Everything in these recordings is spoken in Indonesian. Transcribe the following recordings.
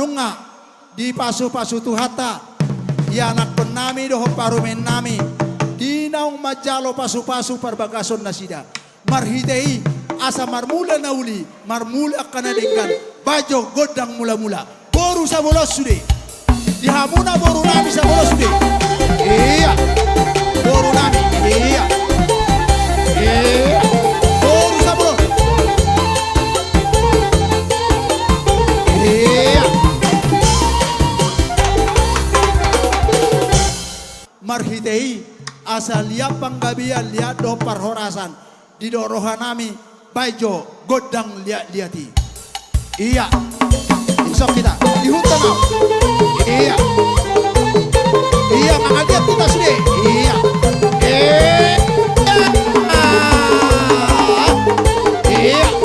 nunga di pasu-pasu tuhata yanak penami doho parumen nami di naung majalo pasu-pasu perbagason nasida marhitei asa marmula nauli marmula kanadenggan bajo godang mula-mula boru sabolos sude dihamuna boru nami sabolos sude iya boru nami iya boru sabolos iya marhitei asa liap panggabian liat do parhorasan di do rohanami bajo godang liati iya insok kita di hutan iya iya mangaliat kita sudah iya iya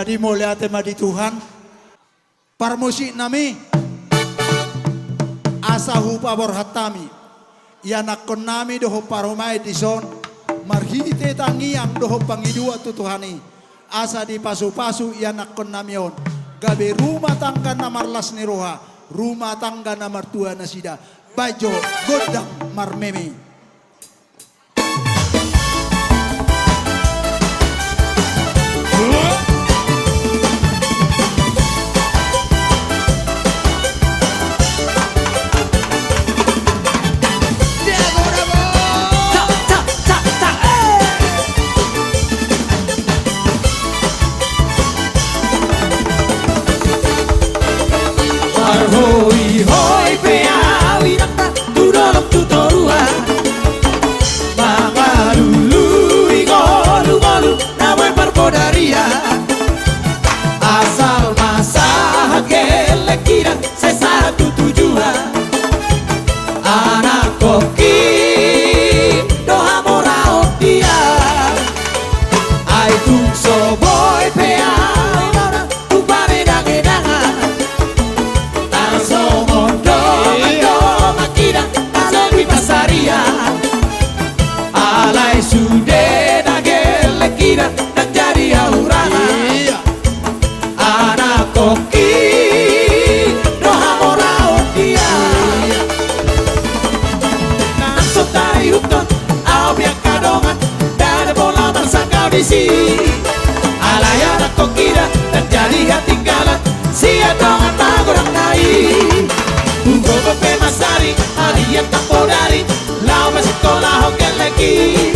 jadi mulia tema di Tuhan parmusik nami asahu pabor hatami yanakon nami doho parumai dison marhite tangiang doho pangidua tutuhani asa di pasu-pasu yanakon namion gabe rumah tangga namarlas niroha rumah tangga namar tua nasida bajo godang marmeme. Hoi hoi pe awi nakta tu dolok tu torua lagi.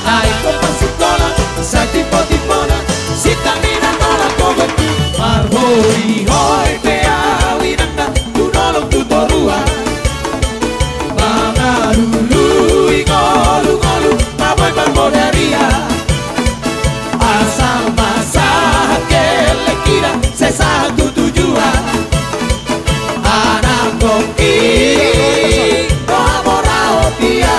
Aiko pasikola sa tipo-tipona si taminanola kogotu marhori hoi pea winanda tunolong tutorua mangarulu ingolu-ngolu maboy marmodaria asal masaha kelekira sesa tujuan anak koki amorao dia.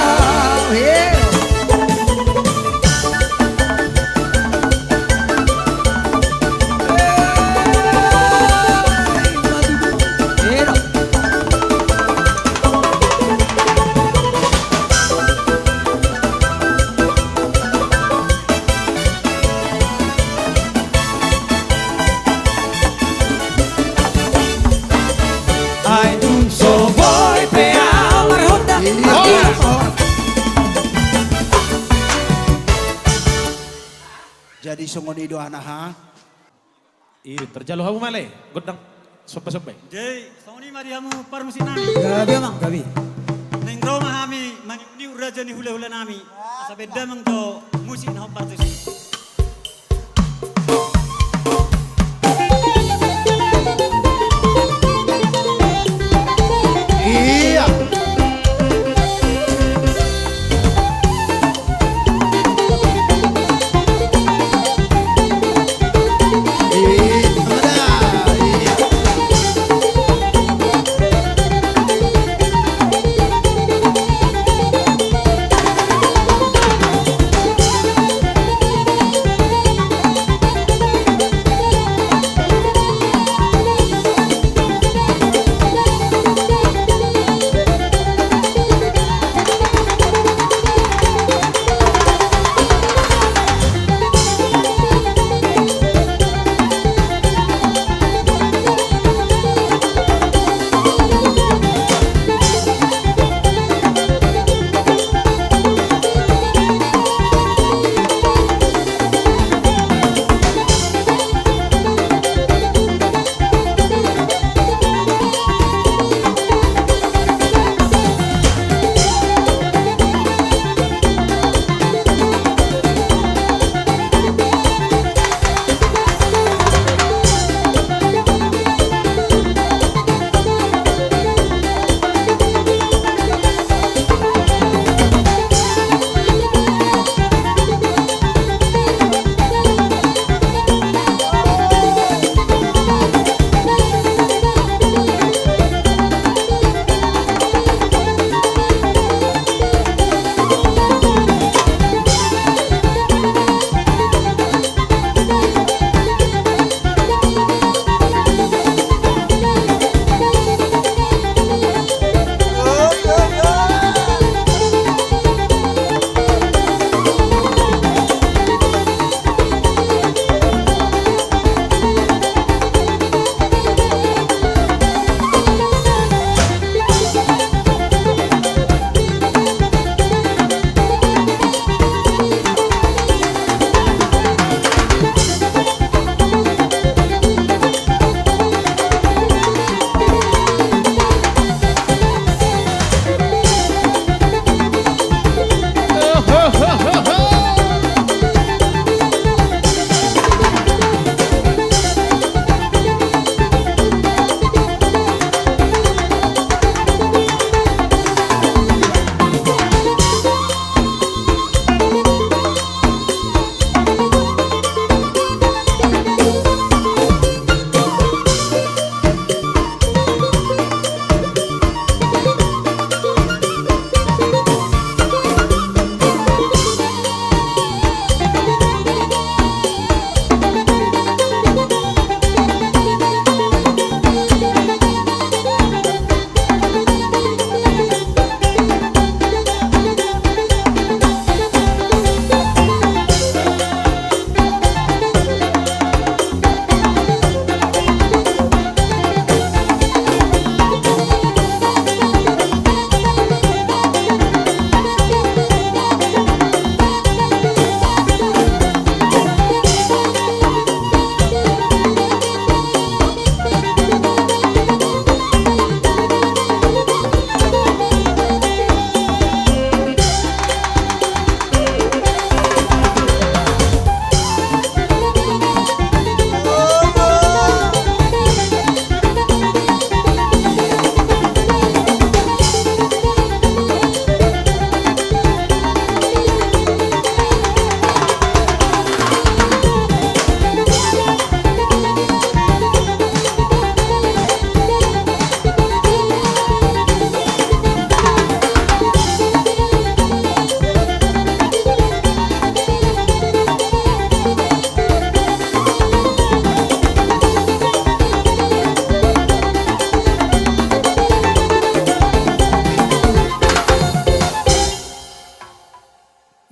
Jadi sungonido anaha. Terjalo hamu male, godang sopa-sopa. Jai, soni mariamu parmusi nami. Gabi mang gabi. Neng Roma kami mangni uraja ni hula-hula nami. Sampai damang to musik na partusi. Iya.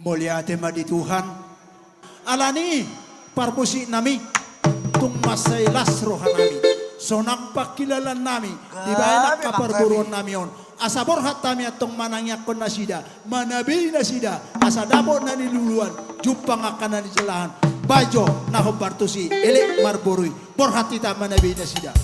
Mulia tema di Tuhan. Alani parmusi nami tung masailas rohanami. Sonang pakilalan nami di bayan kaperburuan nami on. Asa borhat tami atong manangyak kon nasida, manabi nasida, asa dabo na niluluan, jupang akan na nijalahan. Bajo na humbartusi, elek marborui, borhat ita manabi nasida.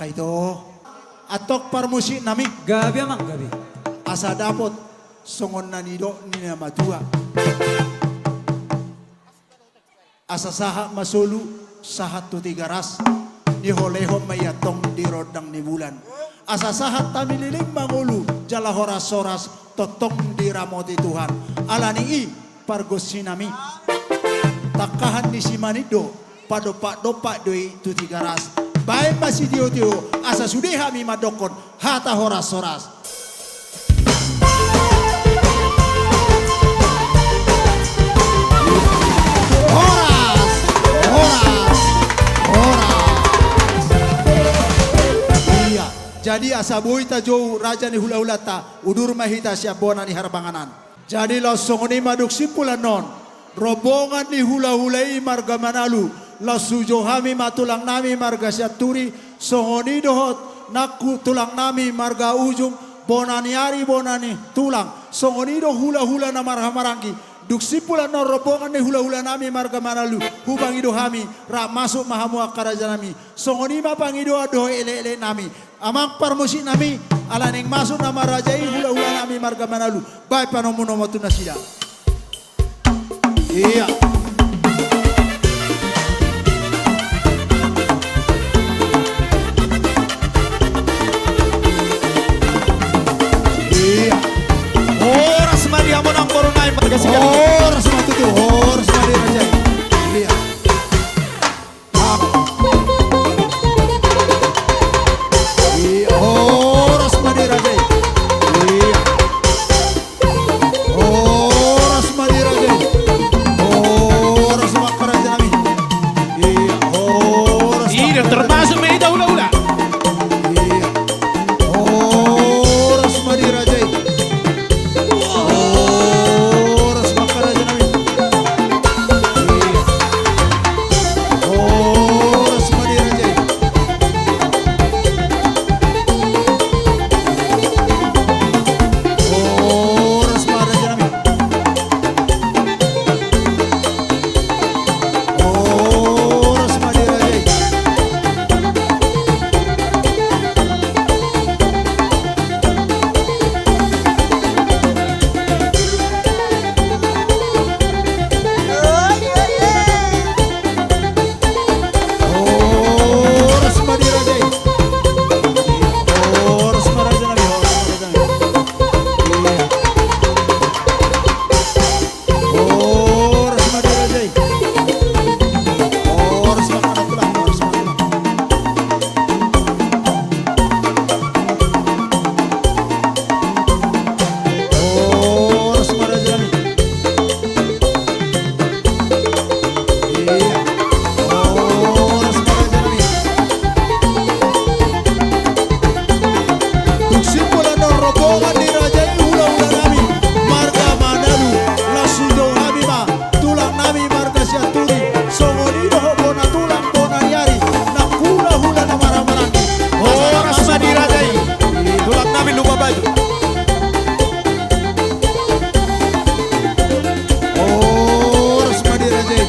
kaito. Atok parmusik nami. Gabi amang gabi. Asa dapot songon na nido ni na matua. Asa saha masulu sahat tu tiga ras. Ni holeho mayatong di rodang ni bulan. Asa sahat tamililing mangulu jala horas soras totong di ramoti Tuhan. Alani i pargosinami. Takahan ni si manido padopak doi tu tiga ras. Baik masih dio asa sudah kami madokon hata horas soras. Iya, jadi asa boy ta jauh raja ni hula-hula ta udur mahita siap bona ni harbanganan. Jadi langsung ni maduk simpulan non robongan ni hula-hulai marga manalu lasu johami matulang nami marga syaturi songoni dohot naku tulang nami marga ujung bonani ari bonani tulang songoni do hula-hula na marhamarangki duk simpulan non robongan ni hula-hula nami marga manalu hubang ido hami rak masuk mahamu akaraja nami songoni mapang ido adoh ele-ele nami amang parmusik nami alaning masuk nama rajai hula-hula nami marga manalu baik panomu tu nasida. Iya. Iya. Horas madi amon ang koronay magkasi ka. Horas matutu, horas madi rajai. Iya. Iya, horas madi rajai. Iya. Horas madi rajai. Horas makaraja nami. Iya, horas. Iya, termasuk may hula-hula. Iya. Horas madi rajai. Horas makaraja nami. Iya. Horas madi rajai. Horas makaraja nami. Horas madi rajai. Horas madi rajai. Horas maraja nami. Horas maraja nami. Iya. Horas madi rajai. Horas makanan tulang. Horas makanan. Horas maraja nami. Iya. Horas maraja nami. Duk simpulan non robongan ni rajai hula-hula nami marga manalu lasu jauh nami ma tulang nami marga syaturi songoni doho bona tulang bona yari nak hula-hula na marah-marangki Horas madi rajai. Tulang namin lupa baju. Horas madi rajai.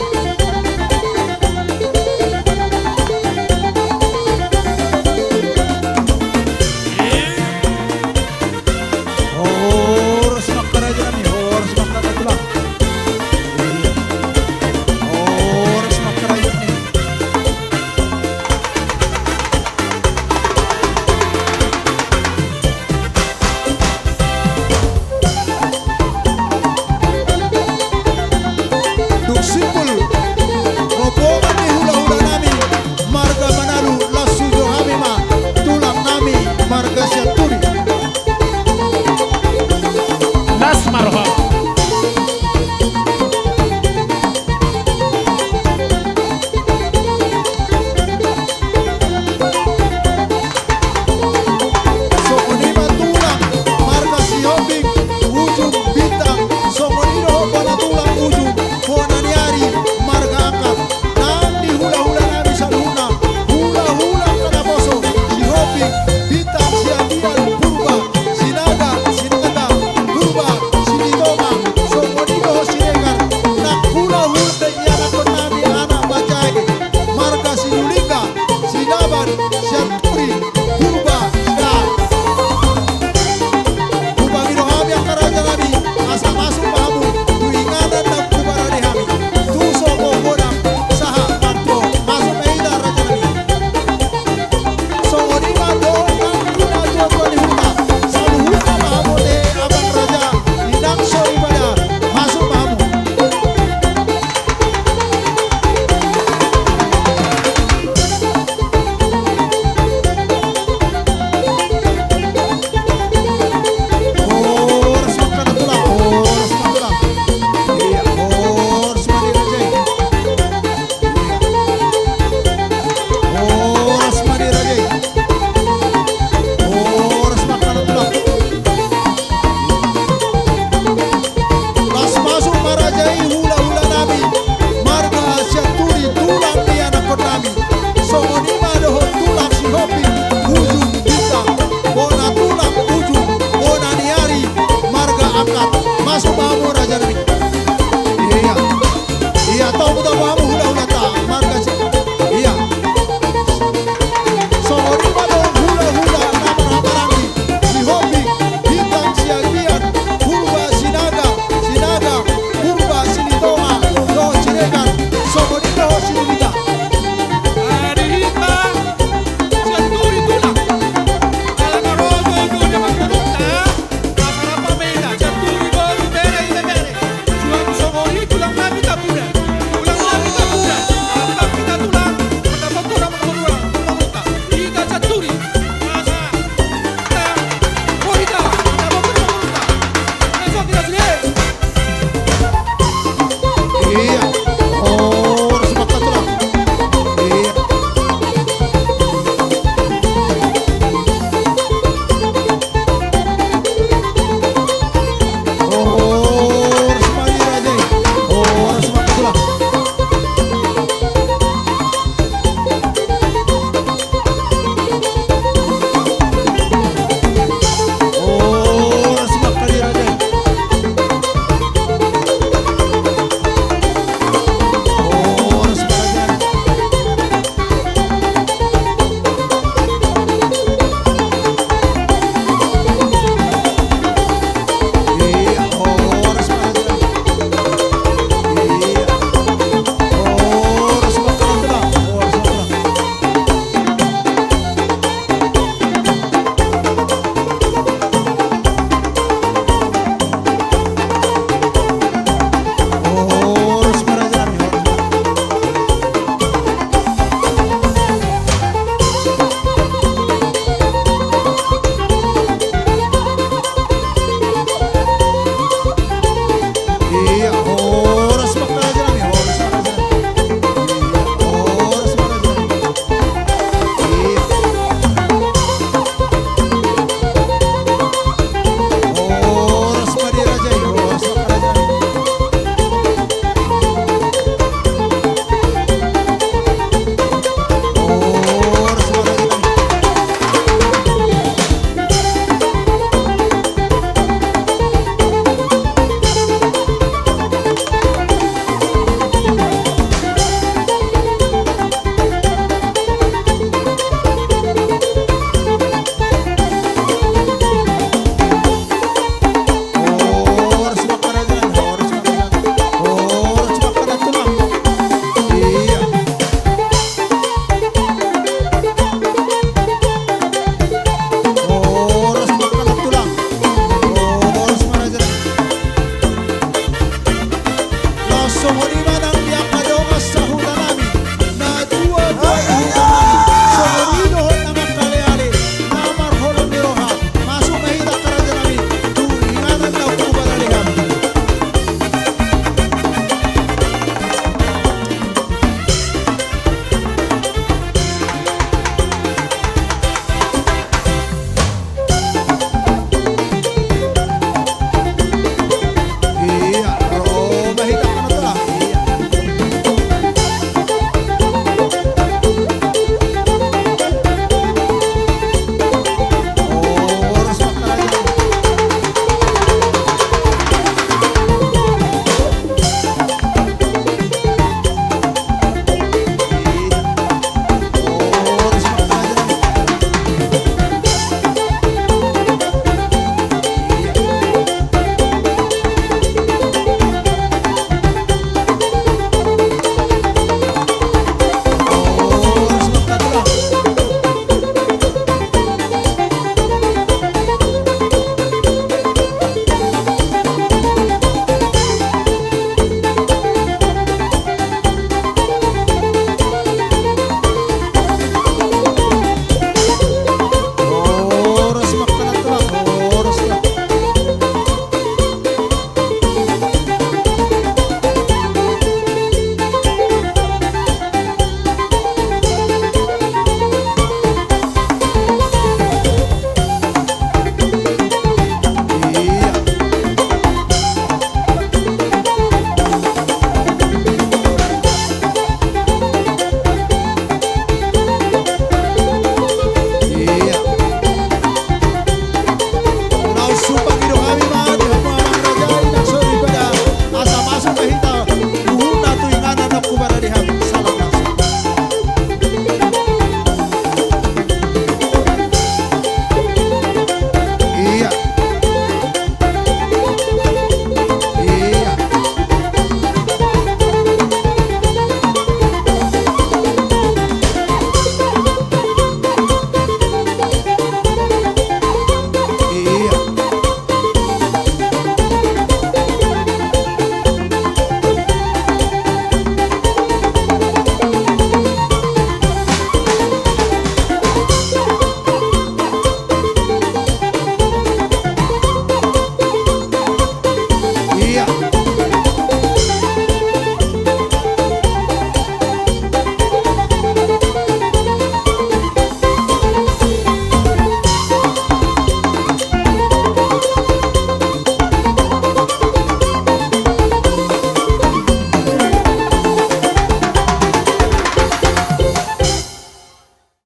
Horas makaraja nami. Horas makaraja tulang. Iya. Horas makaraja nami. Duk simpul robongan ni hula-hula nami marga manalu lasu johami ma tulang nami marga syaturi. Las marha. Maka